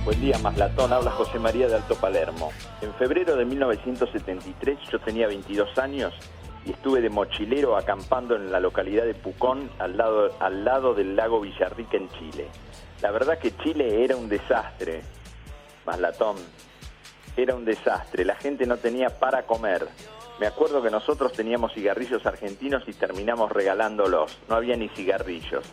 Buen día, Maslatón. Habla José María de Alto Palermo. En febrero de 1973 yo tenía 22 años y estuve de mochilero acampando en la localidad de Pucón, al lado del lago Villarrica en Chile. La verdad que Chile era un desastre, Maslatón. Era un desastre. La gente no tenía para comer. Me acuerdo que nosotros teníamos cigarrillos argentinos y terminamos regalándolos. No había ni cigarrillos.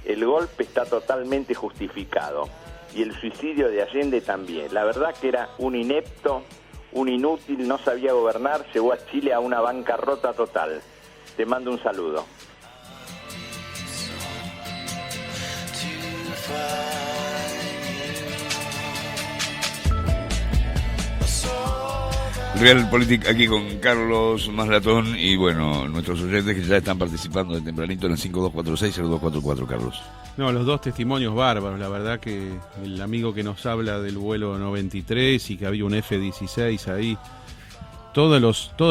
El golpe está totalmente justificado. Y el suicidio de Allende también. La verdad que era un inepto, un inútil, no sabía gobernar, llevó a Chile a una bancarrota total. Te mando un saludo. Realpolitik aquí con Carlos Maslatón y bueno, nuestros oyentes que ya están participando de tempranito en el 5246-0244, Carlos. No, los dos testimonios bárbaros, la verdad que el amigo que nos habla del vuelo 93 y que había un F-16 ahí, todos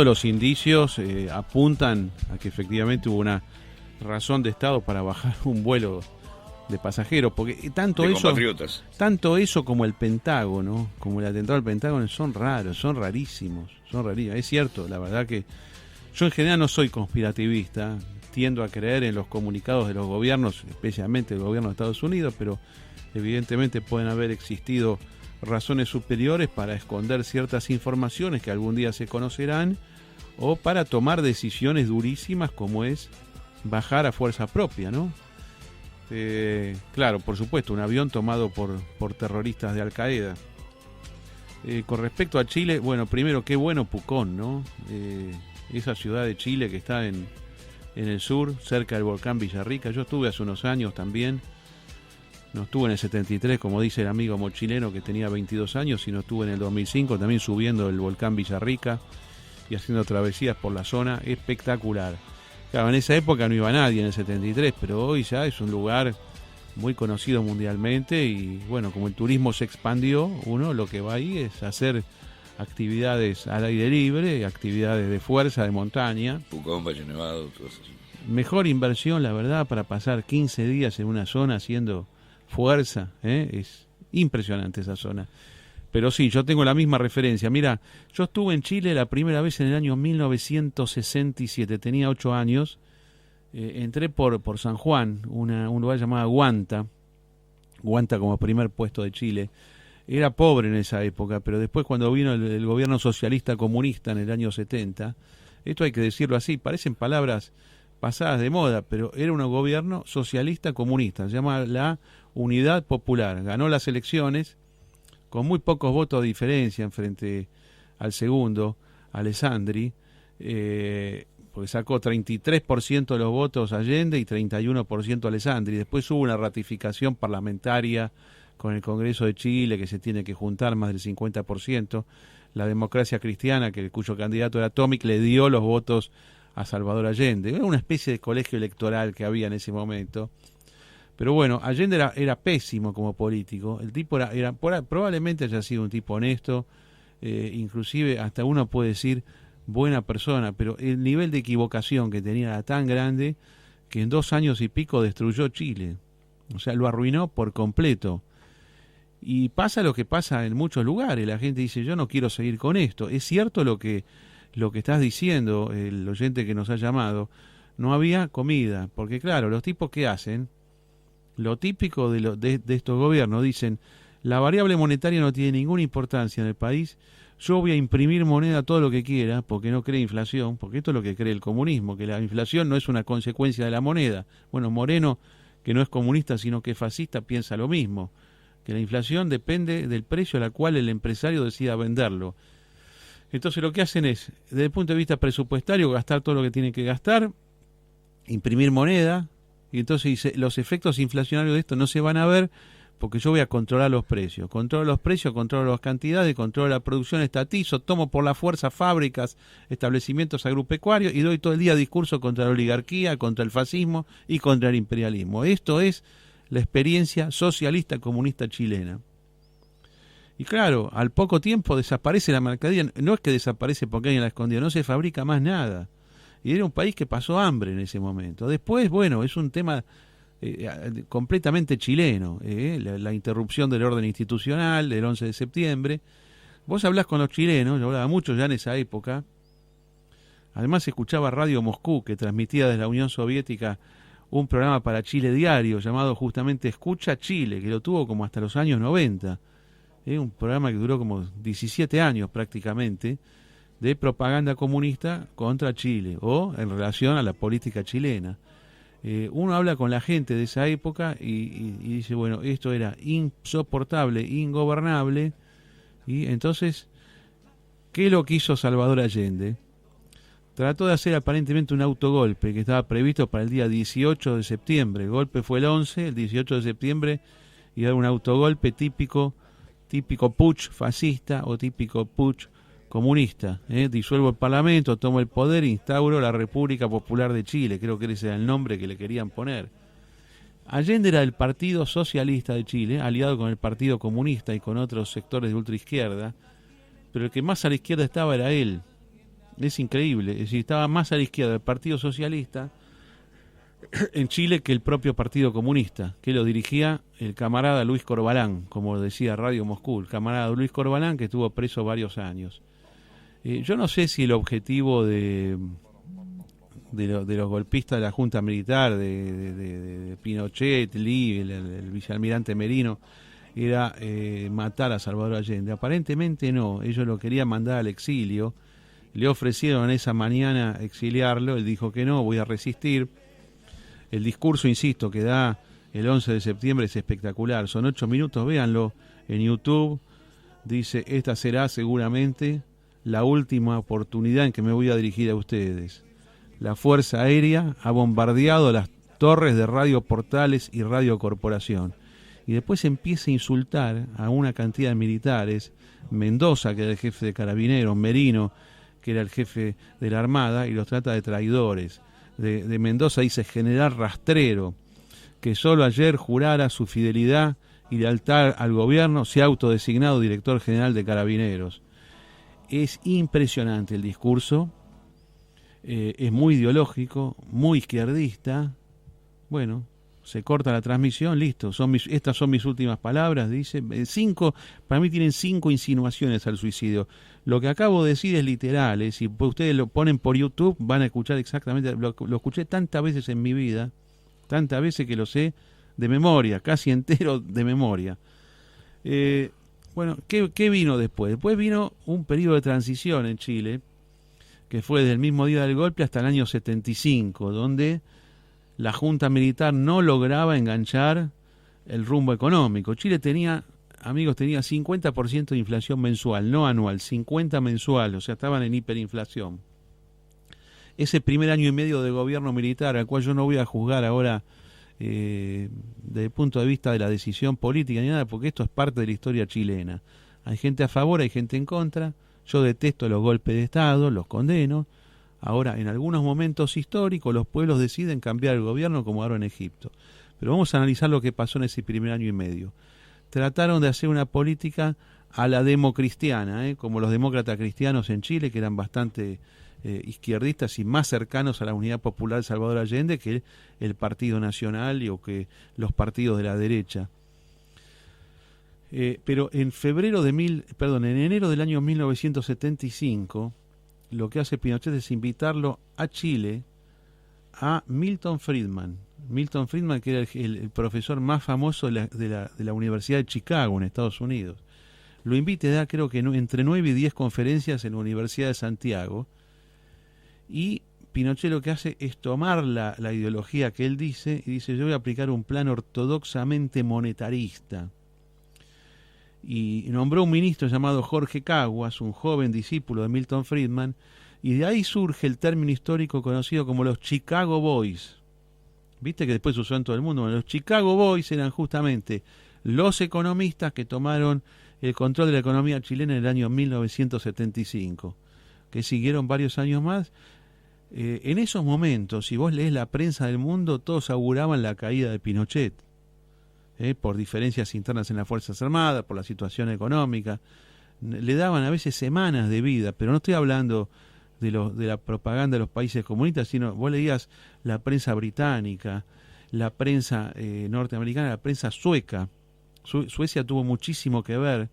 los indicios apuntan a que efectivamente hubo una razón de Estado para bajar un vuelo de pasajeros, porque tanto eso como el Pentágono, como el atentado al Pentágono, son raros, son rarísimos. Es cierto, la verdad que yo en general no soy conspirativista, tiendo a creer en los comunicados de los gobiernos, especialmente el gobierno de Estados Unidos, pero evidentemente pueden haber existido razones superiores para esconder ciertas informaciones que algún día se conocerán o para tomar decisiones durísimas como es bajar a fuerza propia, ¿no? Claro, por supuesto, un avión tomado por terroristas de Al Qaeda. Con respecto a Chile, bueno, primero, qué bueno Pucón, ¿no? Esa ciudad de Chile que está en el sur, cerca del volcán Villarrica. Yo estuve hace unos años también. No estuve en el 73, como dice el amigo mochileno que tenía 22 años, sino estuve en el 2005 también subiendo el volcán Villarrica y haciendo travesías por la zona. Espectacular. Claro, en esa época no iba nadie en el 73, pero hoy ya es un lugar muy conocido mundialmente y bueno, como el turismo se expandió, uno lo que va ahí es hacer actividades al aire libre, actividades de fuerza, de montaña. Pucón, Valle Nevado, todo eso. Mejor inversión, la verdad, para pasar 15 días en una zona haciendo fuerza, es impresionante esa zona. Pero sí, yo tengo la misma referencia. Mira, yo estuve en Chile la primera vez en el año 1967, tenía 8 años. Entré por San Juan, un lugar llamado Guanta como primer puesto de Chile. Era pobre en esa época, pero después cuando vino el gobierno socialista comunista en el año 70, esto hay que decirlo así, parecen palabras pasadas de moda, pero era un gobierno socialista comunista, se llama la Unidad Popular. Ganó las elecciones con muy pocos votos de diferencia en frente al segundo, Alessandri, porque sacó 33% de los votos Allende y 31% Alessandri. Después hubo una ratificación parlamentaria con el Congreso de Chile, que se tiene que juntar más del 50%. La Democracia Cristiana, cuyo candidato era Tomic, le dio los votos a Salvador Allende. Era una especie de colegio electoral que había en ese momento. Pero bueno, Allende era pésimo como político. El tipo probablemente haya sido un tipo honesto, inclusive hasta uno puede decir buena persona, pero el nivel de equivocación que tenía era tan grande que en 2 años y pico destruyó Chile. O sea, lo arruinó por completo. Y pasa lo que pasa en muchos lugares. La gente dice, yo no quiero seguir con esto. Es cierto lo que estás diciendo, el oyente que nos ha llamado. No había comida, porque claro, los tipos que hacen, lo típico de estos gobiernos, dicen, la variable monetaria no tiene ninguna importancia en el país, yo voy a imprimir moneda todo lo que quiera, porque no cree inflación, porque esto es lo que cree el comunismo, que la inflación no es una consecuencia de la moneda. Bueno, Moreno, que no es comunista sino que es fascista, piensa lo mismo, que la inflación depende del precio al cual el empresario decida venderlo. Entonces lo que hacen es, desde el punto de vista presupuestario, gastar todo lo que tienen que gastar, imprimir moneda, y entonces dice, los efectos inflacionarios de esto no se van a ver porque yo voy a controlar los precios. Controlo los precios, controlo las cantidades, controlo la producción, estatizo, tomo por la fuerza fábricas, establecimientos agropecuarios y doy todo el día discurso contra la oligarquía, contra el fascismo y contra el imperialismo. Esto es la experiencia socialista comunista chilena. Y claro, al poco tiempo desaparece la mercadería. No es que desaparece porque alguien la escondió, no se fabrica más nada. Y era un país que pasó hambre en ese momento. Después, bueno, es un tema completamente chileno, la interrupción del orden institucional del 11 de septiembre. Vos hablás con los chilenos, yo hablaba mucho ya en esa época. Además escuchaba Radio Moscú, que transmitía desde la Unión Soviética un programa para Chile Diario llamado justamente Escucha Chile, que lo tuvo como hasta los años 90. Un programa que duró como 17 años prácticamente, de propaganda comunista contra Chile o en relación a la política chilena. Uno habla con la gente de esa época y dice, bueno, esto era insoportable, ingobernable. Y entonces, ¿qué es lo que hizo Salvador Allende? Trató de hacer aparentemente un autogolpe que estaba previsto para el día 18 de septiembre. El golpe fue el 11, el 18 de septiembre iba a haber un autogolpe típico putsch fascista o típico putsch comunista. Disuelvo el Parlamento, tomo el poder, instauro la República Popular de Chile. Creo que ese era el nombre que le querían poner. Allende era del Partido Socialista de Chile, aliado con el Partido Comunista y con otros sectores de ultraizquierda, pero el que más a la izquierda estaba era él. Es increíble, es decir, estaba más a la izquierda el Partido Socialista en Chile que el propio Partido Comunista, que lo dirigía el camarada Luis Corbalán, como decía Radio Moscú, el camarada Luis Corbalán, que estuvo preso varios años. Yo no sé si el objetivo de los golpistas de la Junta Militar, de Pinochet, Lee, el vicealmirante Merino, era matar a Salvador Allende. Aparentemente no, ellos lo querían mandar al exilio. Le ofrecieron esa mañana exiliarlo, él dijo que no, voy a resistir. El discurso, insisto, que da el 11 de septiembre es espectacular, son 8 minutos, véanlo en YouTube. Dice, esta será seguramente la última oportunidad en que me voy a dirigir a ustedes. La Fuerza Aérea ha bombardeado las torres de Radio Portales y Radio Corporación. Y después empieza a insultar a una cantidad de militares, Mendoza, que era el jefe de Carabineros, Merino, que era el jefe de la Armada, y los trata de traidores. De Mendoza dice general rastrero, que solo ayer jurara su fidelidad y lealtad al gobierno, se ha autodesignado director general de Carabineros. Es impresionante el discurso, es muy ideológico, muy izquierdista. Bueno, se corta la transmisión, listo, estas son mis últimas palabras, dice. Para mí tienen 5 insinuaciones al suicidio. Lo que acabo de decir es literal, si ustedes lo ponen por YouTube van a escuchar exactamente, lo escuché tantas veces en mi vida, tantas veces que lo sé de memoria, casi entero de memoria. Bueno, ¿qué vino después? Después vino un periodo de transición en Chile, que fue desde el mismo día del golpe hasta el año 75, donde la Junta Militar no lograba enganchar el rumbo económico. Chile tenía 50% de inflación mensual, no anual, 50 mensual, o sea, estaban en hiperinflación. Ese primer año y medio de gobierno militar, al cual yo no voy a juzgar ahora desde el punto de vista de la decisión política ni nada, porque esto es parte de la historia chilena. Hay gente a favor, hay gente en contra. Yo detesto los golpes de Estado, los condeno. Ahora, en algunos momentos históricos, los pueblos deciden cambiar el gobierno, como ahora en Egipto. Pero vamos a analizar lo que pasó en ese primer año y medio. Trataron de hacer una política a la democristiana, como los demócratas cristianos en Chile, que eran bastante izquierdistas y más cercanos a la Unidad Popular de Salvador Allende que el Partido Nacional o que los partidos de la derecha. Pero en enero del año 1975, lo que hace Pinochet es invitarlo a Chile a Milton Friedman. Milton Friedman, que era el profesor más famoso de la Universidad de Chicago, en Estados Unidos. Lo invita y da, creo que entre 9 y 10 conferencias en la Universidad de Santiago. Y Pinochet lo que hace es tomar la ideología que él dice y dice, yo voy a aplicar un plan ortodoxamente monetarista. Y nombró un ministro llamado Jorge Caguas, un joven discípulo de Milton Friedman, y de ahí surge el término histórico conocido como los Chicago Boys. Viste que después se usó en todo el mundo. Bueno, los Chicago Boys eran justamente los economistas que tomaron el control de la economía chilena en el año 1975, que siguieron varios años más. En esos momentos, si vos lees la prensa del mundo, todos auguraban la caída de Pinochet, por diferencias internas en las Fuerzas Armadas, por la situación económica. Le daban a veces semanas de vida, pero no estoy hablando de la propaganda de los países comunistas, sino vos leías la prensa británica, la prensa norteamericana, la prensa sueca. Suecia tuvo muchísimo que ver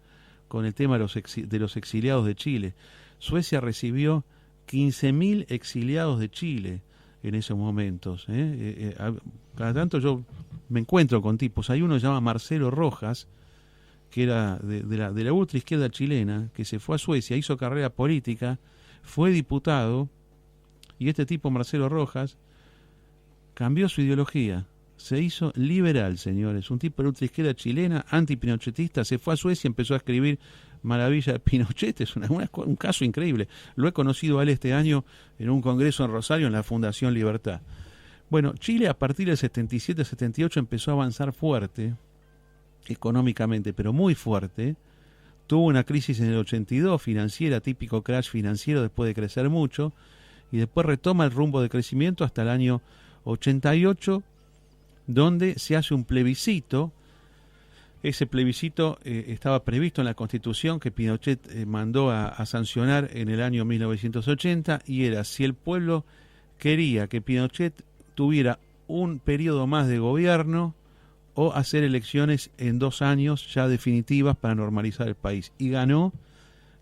con el tema de los exiliados de Chile. Suecia recibió 15.000 exiliados de Chile en esos momentos. Cada tanto yo me encuentro con tipos. Hay uno que se llama Marcelo Rojas, que era de la ultra izquierda chilena, que se fue a Suecia, hizo carrera política, fue diputado, y este tipo, Marcelo Rojas, cambió su ideología. Se hizo liberal, señores. Un tipo de ultra izquierda chilena, antipinochetista, se fue a Suecia y empezó a escribir maravilla de Pinochet. Es un caso increíble. Lo he conocido a él este año en un congreso en Rosario, en la Fundación Libertad. Bueno, Chile a partir del 77-78 empezó a avanzar fuerte, económicamente, pero muy fuerte. Tuvo una crisis en el 82 financiera, típico crash financiero después de crecer mucho, y después retoma el rumbo de crecimiento hasta el año 88, donde se hace un plebiscito. Ese plebiscito estaba previsto en la Constitución que Pinochet mandó a sancionar en el año 1980, y era si el pueblo quería que Pinochet tuviera un periodo más de gobierno o hacer elecciones en 2 años ya definitivas para normalizar el país. Y ganó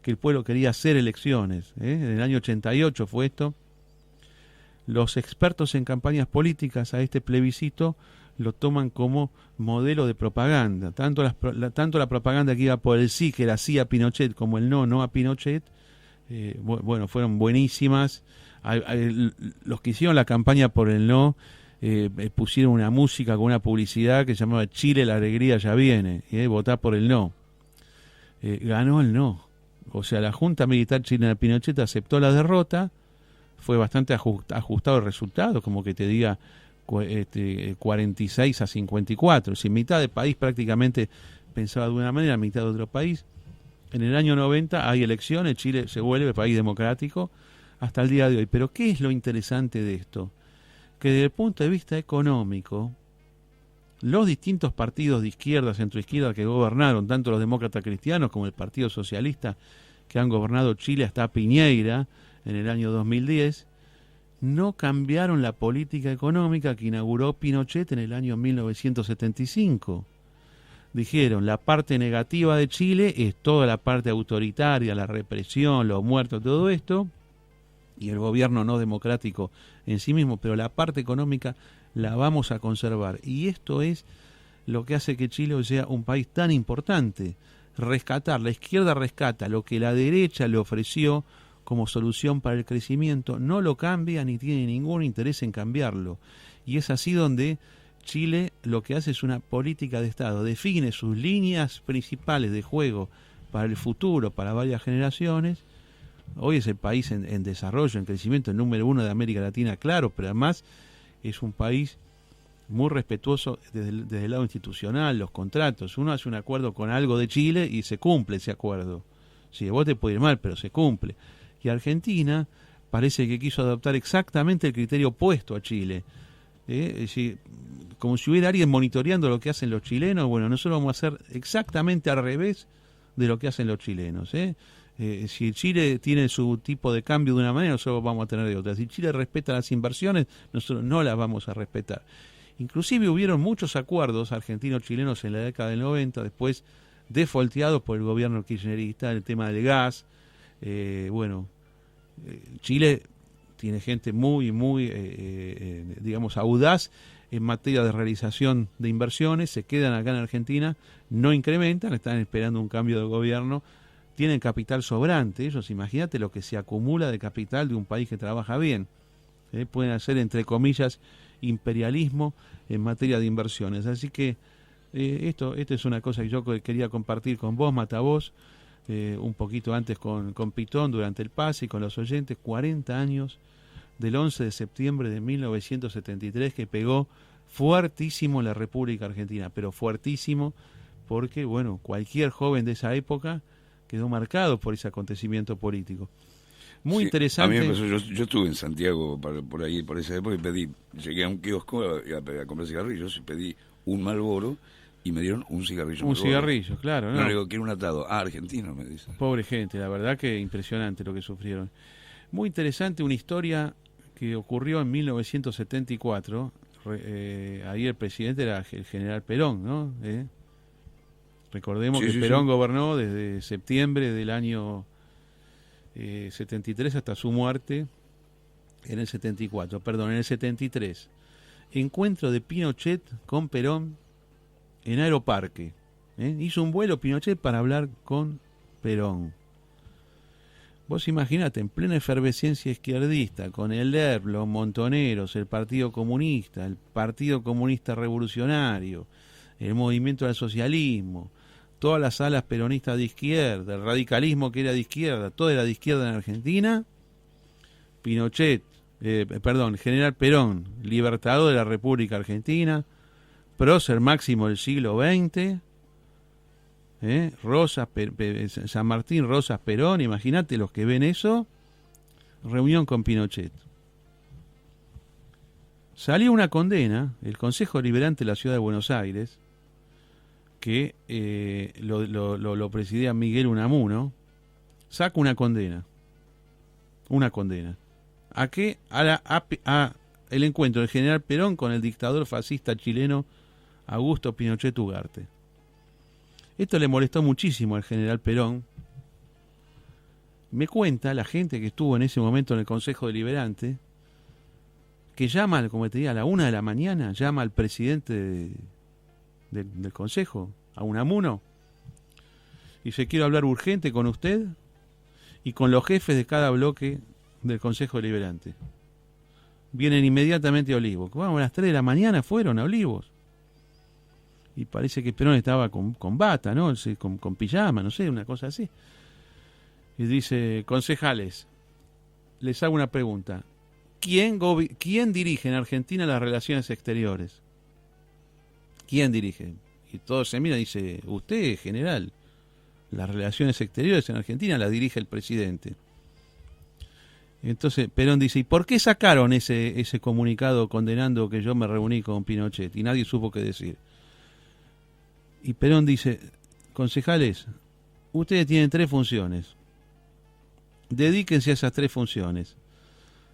que el pueblo quería hacer elecciones. En el año 88 fue esto. Los expertos en campañas políticas a este plebiscito lo toman como modelo de propaganda. Tanto la propaganda que iba por el sí, que era sí a Pinochet, como el no a Pinochet, bueno, fueron buenísimas. Los que hicieron la campaña por el no pusieron una música con una publicidad que se llamaba Chile, la alegría ya viene, votá por el no. Ganó el no. O sea, la Junta Militar Chilena de Pinochet aceptó la derrota. Fue bastante ajustado el resultado, como que te diga 46-54. Si mitad del país prácticamente pensaba de una manera, mitad de otro país. En el año 90 hay elecciones, Chile se vuelve país democrático hasta el día de hoy. Pero ¿qué es lo interesante de esto? Que desde el punto de vista económico, los distintos partidos de izquierda, centroizquierda que gobernaron, tanto los demócratas cristianos como el Partido Socialista, que han gobernado Chile hasta Piñeira en el año 2010, no cambiaron la política económica que inauguró Pinochet en el año 1975. Dijeron, la parte negativa de Chile es toda la parte autoritaria, la represión, los muertos, todo esto, y el gobierno no democrático en sí mismo, pero la parte económica la vamos a conservar. Y esto es lo que hace que Chile sea un país tan importante. Rescatar, la izquierda rescata lo que la derecha le ofreció como solución para el crecimiento, no lo cambia ni tiene ningún interés en cambiarlo. Y es así donde Chile lo que hace es una política de Estado, define sus líneas principales de juego para el futuro, para varias generaciones. Hoy es el país en desarrollo, en crecimiento, el número 1 de América Latina, claro, pero además es un país muy respetuoso desde el lado institucional, los contratos. Uno hace un acuerdo con algo de Chile y se cumple ese acuerdo. Sí, a vos te puede ir mal, pero se cumple. Y Argentina parece que quiso adoptar exactamente el criterio opuesto a Chile. Es decir, como si hubiera alguien monitoreando lo que hacen los chilenos. Bueno, nosotros vamos a hacer exactamente al revés de lo que hacen los chilenos. Si Chile tiene su tipo de cambio de una manera, nosotros vamos a tener de otra. Si Chile respeta las inversiones, nosotros no las vamos a respetar. Inclusive hubieron muchos acuerdos argentinos-chilenos en la década del 90, después defolteados por el gobierno kirchnerista, el tema del gas. Chile tiene gente muy digamos, audaz en materia de realización de inversiones, se quedan acá en Argentina, no incrementan, están esperando un cambio de gobierno, tienen capital sobrante, ellos, imagínate lo que se acumula de capital de un país que trabaja bien. Pueden hacer, entre comillas, imperialismo en materia de inversiones. Así que esto es una cosa que yo quería compartir con vos, Matavós, un poquito antes con Pitón durante el pase y con los oyentes. 40 años del 11 de septiembre de 1973 que pegó fuertísimo en la República Argentina, pero fuertísimo porque, bueno, cualquier joven de esa época quedó marcado por ese acontecimiento político. Muy interesante. A mí me pasó, yo estuve en Santiago por ahí, por esa época, y llegué a un kiosco a comprar cigarrillos y pedí un Marlboro y me dieron un cigarrillo. Un cigarrillo, claro. No le digo, quiero un atado. Argentino, me dice. Pobre gente, la verdad que impresionante lo que sufrieron. Muy interesante, una historia que ocurrió en 1974. ahí el presidente era el general Perón, ¿no? Recordemos Sí, que sí, Perón sí. gobernó desde septiembre del año 73 hasta su muerte en el 74, perdón, en el 73. Encuentro de Pinochet con Perón en Aeroparque. Hizo un vuelo Pinochet para hablar con Perón. Vos imaginate, en plena efervescencia izquierdista, con el ERP, los montoneros, el Partido Comunista Revolucionario, el movimiento del socialismo, todas las alas peronistas de izquierda, el radicalismo que era de izquierda, todo era de izquierda en Argentina. Pinochet, General Perón, libertador de la República Argentina, prócer máximo del siglo XX, Rosas, San Martín, Rosas, Perón, imagínate los que ven eso, reunión con Pinochet. Salió una condena, el Consejo Deliberante de la Ciudad de Buenos Aires, que lo presidía Miguel Unamuno, saca una condena. ¿A qué? A el encuentro del general Perón con el dictador fascista chileno Augusto Pinochet Ugarte. Esto le molestó muchísimo al general Perón. Me cuenta la gente que estuvo en ese momento en el Consejo Deliberante, que llama, como te diga, a la 1 de la mañana, llama al presidente del Consejo, a Unamuno, y dice: quiero hablar urgente con usted y con los jefes de cada bloque del Consejo Deliberante. Vienen inmediatamente a Olivos. Vamos, a las 3 de la mañana fueron a Olivos. Y parece que Perón estaba con bata, ¿no? Con pijama, no sé, una cosa así. Y dice: concejales, les hago una pregunta. ¿Quién dirige en Argentina las relaciones exteriores? ¿Quién dirige? Y todos se miran y dice: usted, general. Las relaciones exteriores en Argentina las dirige el presidente. Entonces Perón dice: ¿y por qué sacaron ese comunicado condenando que yo me reuní con Pinochet? Y nadie supo qué decir. Y Perón dice: concejales, ustedes tienen 3 funciones. Dedíquense a esas 3 funciones.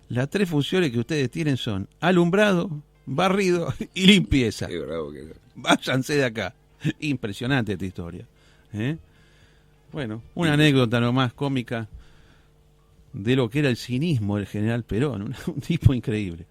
Las 3 funciones que ustedes tienen son alumbrado, barrido y limpieza. Qué bravo que era. Váyanse de acá. Impresionante esta historia. Bueno, una anécdota nomás cómica de lo que era el cinismo del general Perón. Un tipo increíble.